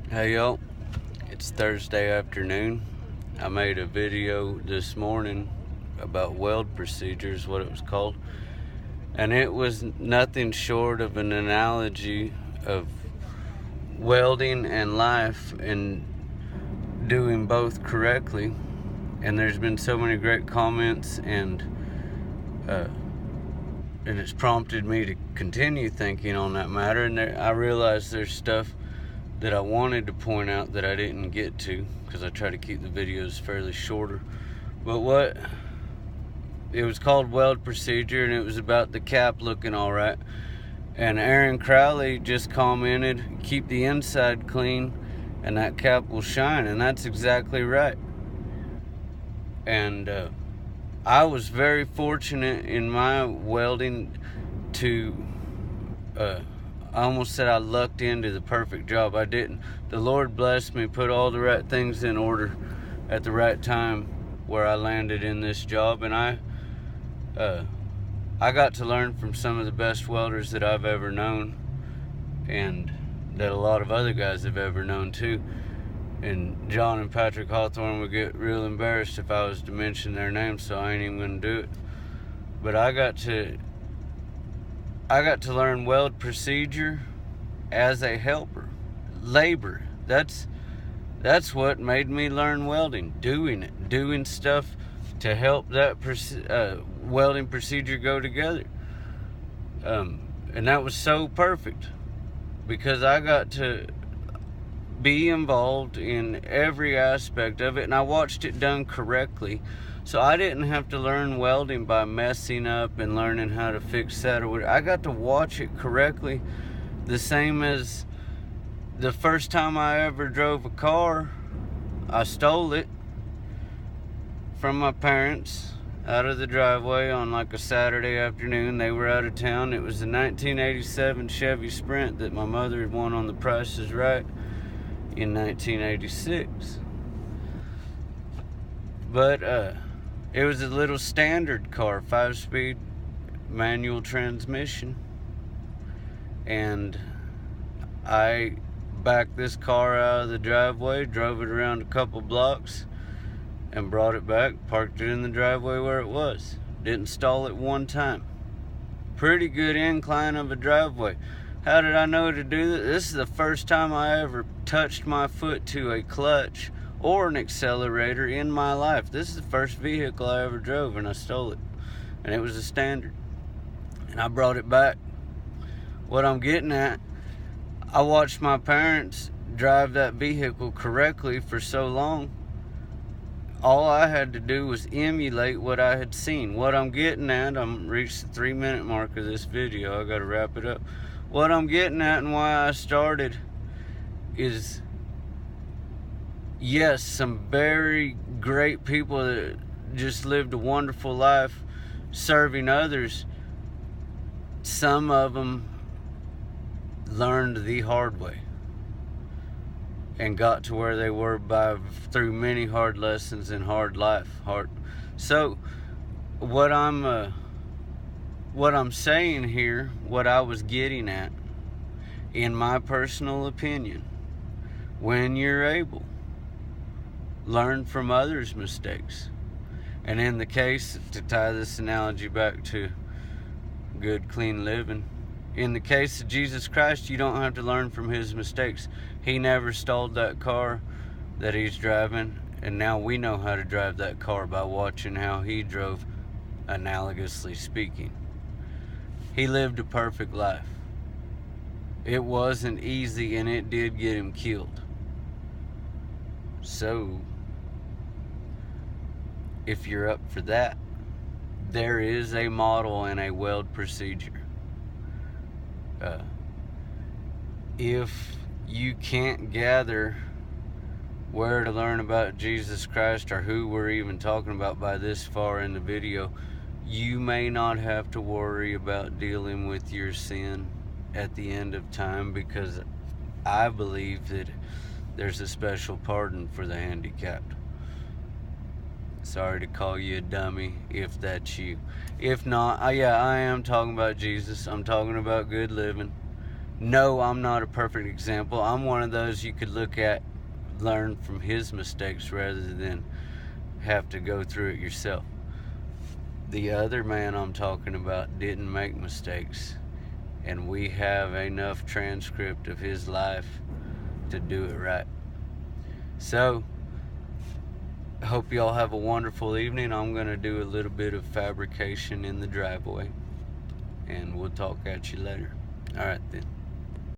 Hey y'all, it's Thursday afternoon. I made a video this morning about weld procedures, what it was called, and it was nothing short of an analogy of welding and life and doing both correctly. And there's been so many great comments, and it's prompted me to continue thinking on that matter. And I realized there's stuff that I wanted to point out that I didn't get to, because I try to keep the videos fairly shorter. But it was called weld procedure, and it was about the cap looking all right. And Aaron Crowley just commented, keep the inside clean and that cap will shine. And that's exactly right. And I was very fortunate in my welding to I almost said I lucked into the perfect job. I didn't. The Lord blessed me, put all the right things in order at the right time where I landed in this job. And I got to learn from some of the best welders that I've ever known, and that a lot of other guys have ever known too. And John and Patrick Hawthorne would get real embarrassed if I was to mention their names, so I ain't even gonna do it. But I got to learn weld procedure as a helper, labor. That's what made me learn welding, doing stuff to help that welding procedure go together. And that was so perfect, because I got to be involved in every aspect of it, and I watched it done correctly. So I didn't have to learn welding by messing up and learning how to fix that or whatever. I got to watch it correctly, the same as the first time I ever drove a car. I stole it from my parents out of the driveway on like a Saturday afternoon. They were out of town. It was a 1987 Chevy Sprint that my mother had won on The Price is Right in 1986. But it was a little standard car, 5-speed manual transmission. And I backed this car out of the driveway, drove it around a couple blocks, and brought it back, parked it in the driveway where it was. Didn't stall it one time. Pretty good incline of a driveway. How did I know to do this? This is the first time I ever touched my foot to a clutch or an accelerator in my life. This is the first vehicle I ever drove, and I stole it. And it was a standard. And I brought it back. What I'm getting at, I watched my parents drive that vehicle correctly for so long. All I had to do was emulate what I had seen. What I'm getting at, I'm reached the 3-minute mark of this video. I gotta wrap it up. What I'm getting at and why I started is, yes, some very great people that just lived a wonderful life serving others. Some of them learned the hard way and got to where they were through many hard lessons and hard life. So what I'm saying here, what I was getting at, in my personal opinion, when you're able, learn from others' mistakes. And in the case, to tie this analogy back to good, clean living, in the case of Jesus Christ, you don't have to learn from his mistakes. He never stalled that car that he's driving, and now we know how to drive that car by watching how he drove, analogously speaking. He lived a perfect life. It wasn't easy, and it did get him killed. So, if you're up for that, there is a model and a weld procedure. If you can't gather where to learn about Jesus Christ, or who we're even talking about by this far in the video, you may not have to worry about dealing with your sin at the end of time, because I believe that there's a special pardon for the handicapped. Sorry to call you a dummy if that's you. If not, yeah, I am talking about Jesus. I'm talking about good living. No, I'm not a perfect example. I'm one of those you could look at, learn from his mistakes rather than have to go through it yourself. The other man I'm talking about didn't make mistakes, and we have enough transcript of his life to do it right. So, I hope y'all have a wonderful evening. I'm going to do a little bit of fabrication in the driveway, and we'll talk at you later. All right then.